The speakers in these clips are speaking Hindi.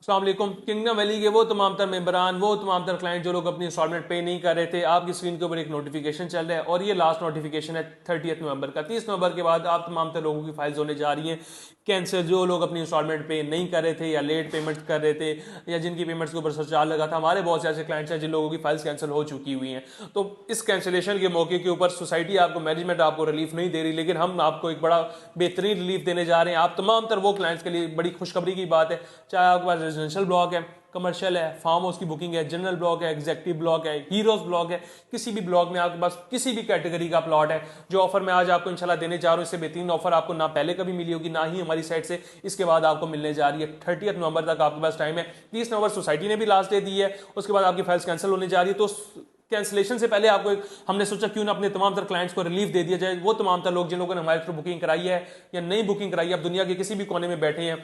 अस्सलाम वालेकुम। किंगडम वैली के वो तमाम तर मेंबरान, वो तमाम तर क्लाइंट जो लोग अपनी इंस्टॉलमेंट पे नहीं कर रहे थे, आपकी स्क्रीन के ऊपर एक नोटिफिकेशन चल रहा है और ये लास्ट नोटिफिकेशन है 30 नवंबर का। 30 नवंबर के बाद आप तमाम तर लोगों की फाइल्स होने जा रही हैं कैंसिल, जो लोग अपनी इंस्टॉलमेंट पे नहीं कर रहे थे या लेट पेमेंट कर रहे थे या जिनकी पेमेंट्स के ऊपर सरचार्ज लगा था। हमारे बहुत से ऐसे क्लाइंट्स हैं जिन लोगों की फाइल्स कैंसिल हो चुकी हुई हैं। तो इस कैंसिलेशन के मौके के ऊपर सोसाइटी आपको, मैनेजमेंट आपको रिलीफ नहीं दे रही, लेकिन हम आपको एक बड़ा बेहतरीन रिलीफ देने जा रहे हैं। आप तमाम तर वो क्लाइंट्स के लिए बड़ी खुशखबरी की बात है, चाहे आपके पास रेजिडेंशियल ब्लॉक है, कमर्शियल है, फार्म हाउस की बुकिंग है, जनरल ब्लॉक है, एग्जेक्टिव ब्लॉक है, हीरोज ब्लॉक है, किसी भी ब्लॉक में आपके पास किसी भी कैटेगरी का प्लॉट है, जो ऑफर मैं आज आपको इंशाल्लाह देने जा रहा हूं, इससे बेहतरीन ऑफर आपको ना पहले कभी मिली होगी, ना ही हमारी साइड से इसके बाद आपको मिलने जा रही है। 30 नवंबर तक आपके पास टाइम है। 30 नवंबर सोसाइटी ने भी लास्ट डे दी है, उसके बाद आपकी फाइल्स कैंसिल होने जा रही है। तो कैंसिलेशन से पहले आपको हमने सोचा क्यों ना अपने तमाम तर क्लाइंट्स को रिलीफ दे दिया जाए। वो तमाम तर लोग जिन लोगों ने हमारे थ्रू बुकिंग कराई है या नई बुकिंग कराई है, आप दुनिया के किसी भी कोने में बैठे हैं,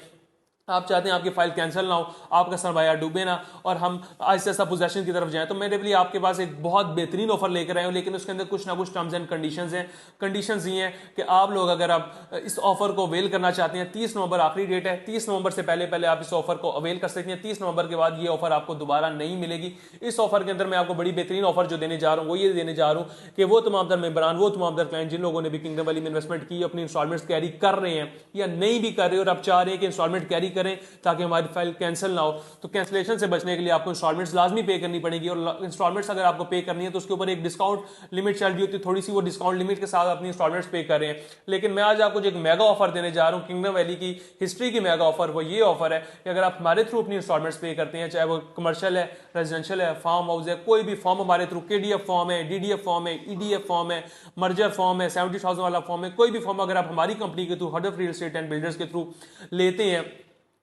आप चाहते हैं आपकी फाइल कैंसिल ना हो, आपका सरमाया डूबे ना और हम आहिस्ता आहिस्ता पोजेशन की तरफ जाएं, तो मेरे लिए आपके पास एक बहुत बेहतरीन ऑफर लेकर आए हूं, लेकिन उसके अंदर कुछ ना कुछ टर्म्स एंड कंडीशंस हैं। कंडीशंस ये हैं कि आप लोग अगर आप इस ऑफर को अवेल करना चाहते हैं, 30 नवंबर आखिरी डेट है, 30 नवंबर से पहले पहले आप इस ऑफर को अवेल कर सकते हैं। 30 नवंबर के बाद ये ऑफर आपको दोबारा नहीं मिलेगी। इस ऑफर के अंदर मैं आपको बड़ी बेहतरीन ऑफर जो देने जा रहा हूँ वो ये देने जा रहा हूँ कि वो तमाम तर मेंबरान, वो तमाम तर क्लाइंट जिन लोगों ने भी किंगडम वैली में इन्वेस्टमेंट की, अपनी इंस्टॉलमेंट्स कैरी कर रहे हैं या नहीं भी कर रहे और आप चाह रहे हैं कि इंस्टॉलमेंट कैरी करें ताकि हमारी फाइल कैंसिल ना हो, तो कैंसिलेशन से बचने के लिए आपको इंस्टॉलमेंट्स लाजमी पे करनी पड़ेगी। और इंस्टॉलमेंट्स अगर आपको पे करनी है तो उसके ऊपर एक डिस्काउंट लिमिट चल रही होती है, थोड़ी सी वो डिस्काउंट लिमिट के साथ अपनी इंस्टॉलमेंट्स पे कर रहे हैं। लेकिन मैं आज आपको जो एक मेगा ऑफर देने जा रहा हूं, किंगडम वैली की हिस्ट्री की मेगा ऑफर, वो ये ऑफर है कि अगर आप हमारे थ्रू अपनी इंस्टॉलमेंट्स पे करते हैं, चाहे वो कमर्शियल है, रेजिडेंशियल है, फार्म हाउस है, कोई भी फॉर्म हमारे थ्रू, केडीएफ फॉर्म है, डीडीएफ फॉर्म है, ईडीएफ फॉर्म है, मर्जर फॉर्म है, 70,000 वाला फॉर्म है, कोई भी फॉर्म अगर आप हमारी कंपनी के थ्रू, हडफ रियल एस्टेट एंड बिल्डर्स के थ्रू लेते हैं,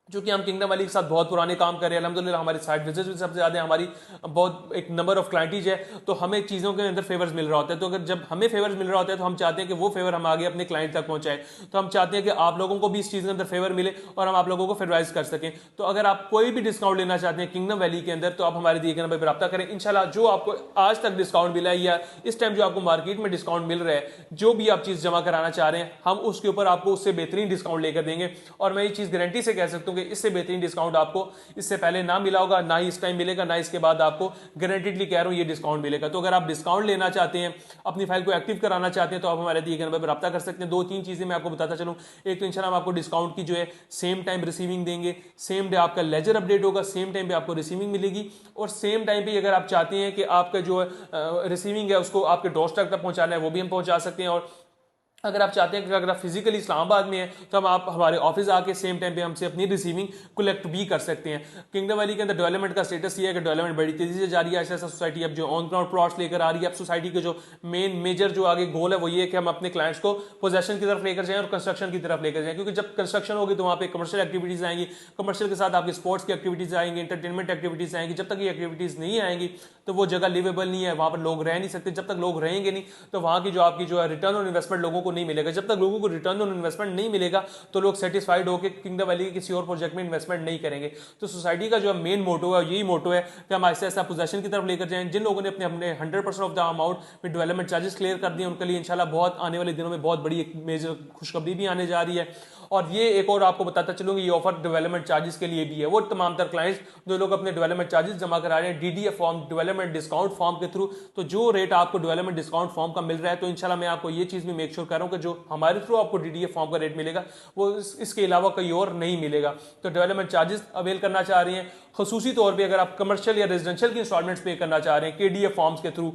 जो कि हम किंगडम वैली के साथ बहुत पुराने काम कर रहे हैं, अल्हम्दुलिल्लाह हमारी साइट विजिट्स भी सबसे ज़्यादा हमारी बहुत एक नंबर ऑफ क्लाइंटीज है, तो हमें चीज़ों के अंदर फेवर्स मिल रहा होता है। तो अगर जब हमें फेवर्स मिल रहा होता है तो हम चाहते हैं कि वो फेवर हम आगे अपने क्लाइंट तक पहुंचाएं। तो हम चाहते हैं कि आप लोगों को भी इस चीज़ के अंदर फेवर मिले और हम आप लोगों को फेवराइज कर सकें। तो अगर आप कोई भी डिस्काउंट लेना चाहते हैं किंगडम वैली के अंदर, तो आप हमारे दिए गए नंबर पर रब्ता करें। इंशाल्लाह जो आपको आज तक डिस्काउंट मिला है या इस टाइम जो आपको मार्केट में डिस्काउंट मिल रहा है, जो भी आप चीज़ जमा कराना चाह रहे हैं, हम उसके ऊपर आपको उससे बेहतरीन डिस्काउंट लेकर देंगे। और मैं ये चीज़ गारंटी से कह सकता हूँ कि इससे बेहतरीन डिस्काउंट आपको इससे पहले ना मिला होगा, ना ही इस टाइम मिलेगा, ना इसके बाद आपको गारंटीडली कह रहा हूं ये डिस्काउंट मिलेगा। तो अगर आप डिस्काउंट लेना चाहते हैं, अपनी फाइल को एक्टिव कराना चाहते हैं, तो आप हमारे दिए गए नंबर पर रब्ता कर सकते हैं। दो तीन चीजें मैं आपको बताता चलूं। एक तो इंशाल्लाह हम आपको डिस्काउंट की जो है सेम टाइम रिसीविंग देंगे, सेम डे आपका लेजर अपडेट होगा, सेम टाइम पे आपको रिसीविंग मिलेगी। और सेम टाइम पे अगर आप चाहते हैं कि आपका जो रिसीविंग है उसको आपके डोरस्टेप तक पहुंचाना है, वो भी हम पहुंचा सकते हैं। और अगर आप चाहते हैं कि अगर आप फिजिकली इस्लामाबाद में हैं तो हम आप हमारे ऑफिस आके सेम टाइम पे हमसे अपनी रिसीविंग कलेक्ट भी कर सकते हैं। किंगडम वैली के अंदर डेवलपमेंट का स्टेटस ये है कि डेवलपमेंट बड़ी तेजी से जारी है। ऐसा सोसाइटी अब जो ऑन ग्राउंड प्लॉट्स लेकर आ रही है। अब सोसाइटी के जो मेजर जो आगे गोल है वो ये है कि हम अपने क्लाइंट्स को पोजेशन की तरफ लेकर जाएं और कंस्ट्रक्शन की तरफ लेकर जाएं, क्योंकि जब कंस्ट्रक्शन होगी तो वहाँ पे कमर्शियल एक्टिविटीज आएंगी, कमर्शियल के साथ आपकी स्पोर्ट्स की एक्टिविटीज आएंगी, इंटरटेनमेंट एक्टिविटीज आएंगी। जब तक ये एक्टिविटीज नहीं आएंगी तो वो जगह लिवेबल नहीं है, वहाँ पर लोग रह नहीं सकते। जब तक लोग रहेंगे नहीं तो वहाँ की जो आपकी जो है रिटर्न ऑन इन्वेस्टमेंट लोगों को नहीं मिलेगा। जब तक लोगों को रिटर्न ऑन इन्वेस्टमेंट नहीं मिलेगा तो लोग सेटिस्फाइड होकर किंगडम वैली के किसी और प्रोजेक्ट में इन्वेस्टमेंट नहीं करेंगे। तो सोसाइटी का जो मेन मोटो है यही मोटो है कि हम ऐसे ऐसा पोजेशन की तरफ लेकर जाएं। जिन लोगों ने अपने अपने 100% ऑफ द अमाउंट में डेवलपमेंट चार्जेस क्लियर कर दिए, उनके लिए इंशाल्लाह बहुत आने वाले दिनों में बहुत बड़ी एक मेजर खुशखबरी भी आने जा रही है। और ये एक और आपको बताता चलूंगी, ये ऑफर डेवलपमेंट चार्जेस के लिए भी है। वो तमाम तर क्लाइंट्स जो लोग अपने डेवलपमेंट चार्जेस जमा करा रहे हैं DDF form, development discount form के थ्रू, तो जो रेट आपको डेवलपमेंट डिस्काउंट फॉर्म का मिल रहा है, तो इंशाल्लाह मैं आपको ये चीज भी मेक श्योर कर रहा हूं कि जो हमारे थ्रू आपको डीडीएफ फॉर्म का रेट मिलेगा वो इसके अलावा कहीं और नहीं मिलेगा। तो डेवलपमेंट चार्जेस अवेल करना चाह रही हैं, खसूसी तौर पर अगर आप कमर्शियल या रेजिडेंशियल की इंस्टॉलमेंट्स पे करना चाह रहे हैं केडीएफ फॉर्म्स के थ्रू,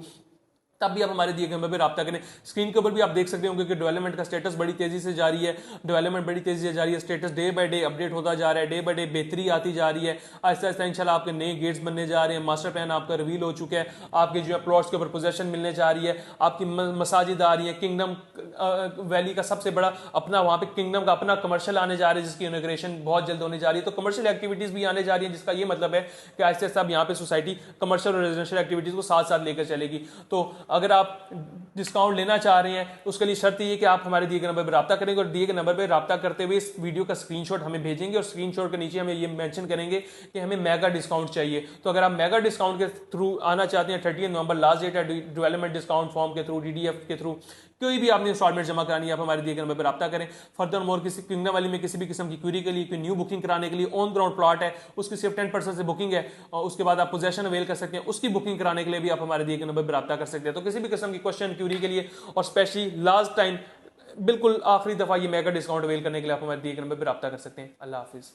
तब भी आप हमारे दिए गए नंबर पर रब्ता करें। स्क्रीन के ऊपर भी आप देख सकते होंगे कि डेवलपमेंट का स्टेटस बड़ी तेजी से जारी है, डेवलपमेंट बड़ी तेजी से जारी है, status day by day update होता जा रहा है, डे बाय डे बेहतरी आती जा रही है। आहिस्ता आहिस्ता इंशाल्लाह आपके नए गेट्स बनने जा रहे हैं, मास्टर प्लान आपका रिवील हो चुका है, आपके जो है प्लॉट्स के ऊपर पोजेशन मिलने जा रही है, आपकी मसाजिद आ रही है, किंगडम वैली का सबसे बड़ा अपना वहाँ पे किंगडम का अपना कमर्शियल आने जा रही है जिसकी इनॉग्रेशन बहुत जल्द होने जा रही है। तो कमर्शियल एक्टिविटीज भी आने जा रही है, जिसका ये मतलब है कि आहिस्ता आहिस्ता यहाँ पे सोसाइटी कमर्शियल और रेजिडेंशियल एक्टिविटीज को साथ साथ लेकर चलेगी। तो अगर आप डिस्काउंट लेना चाह रहे हैं उसके लिए शर्त ये कि आप हमारे दिए गए नंबर पर रब्ता करेंगे और दिए गए नंबर पर रब्ता करते हुए इस वीडियो का स्क्रीनशॉट हमें भेजेंगे और स्क्रीनशॉट के नीचे हमें ये मेंशन करेंगे कि हमें मेगा डिस्काउंट चाहिए। तो अगर आप मेगा डिस्काउंट के थ्रू आना चाहते हैं, 30 नवंबर लास्ट डेट है डेवलपमेंट डिस्काउंट फॉर्म के थ्रू, डीडीएफ के थ्रू, कोई भी आपने इंस्टॉलमेंट जमा करानी है आप हमारे दिए गए नंबर पर रब्ता करें। फर्दर मोर किसी किंगडम वैली में किसी भी किस्म की क्वेरी के लिए कोई न्यू बुकिंग कराने के लिए ऑन ग्राउंड प्लॉट है, उसकी सिर्फ 10% से बुकिंग है और उसके बाद आप पोजेशन अवेल कर सकते हैं, उसकी बुकिंग कराने के लिए भी आप हमारे दिए गए नंबर पर रब्ता कर सकते हैं। तो किसी भी किस्म की क्वेश्चन क्वेरी के लिए और स्पेशली लास्ट टाइम बिल्कुल आखिरी दफा ये मेगा डिस्काउंट अवेल करने के लिए आप हमारे दिए गए नंबर पर रब्ता कर सकते हैं। अल्लाह हाफिज।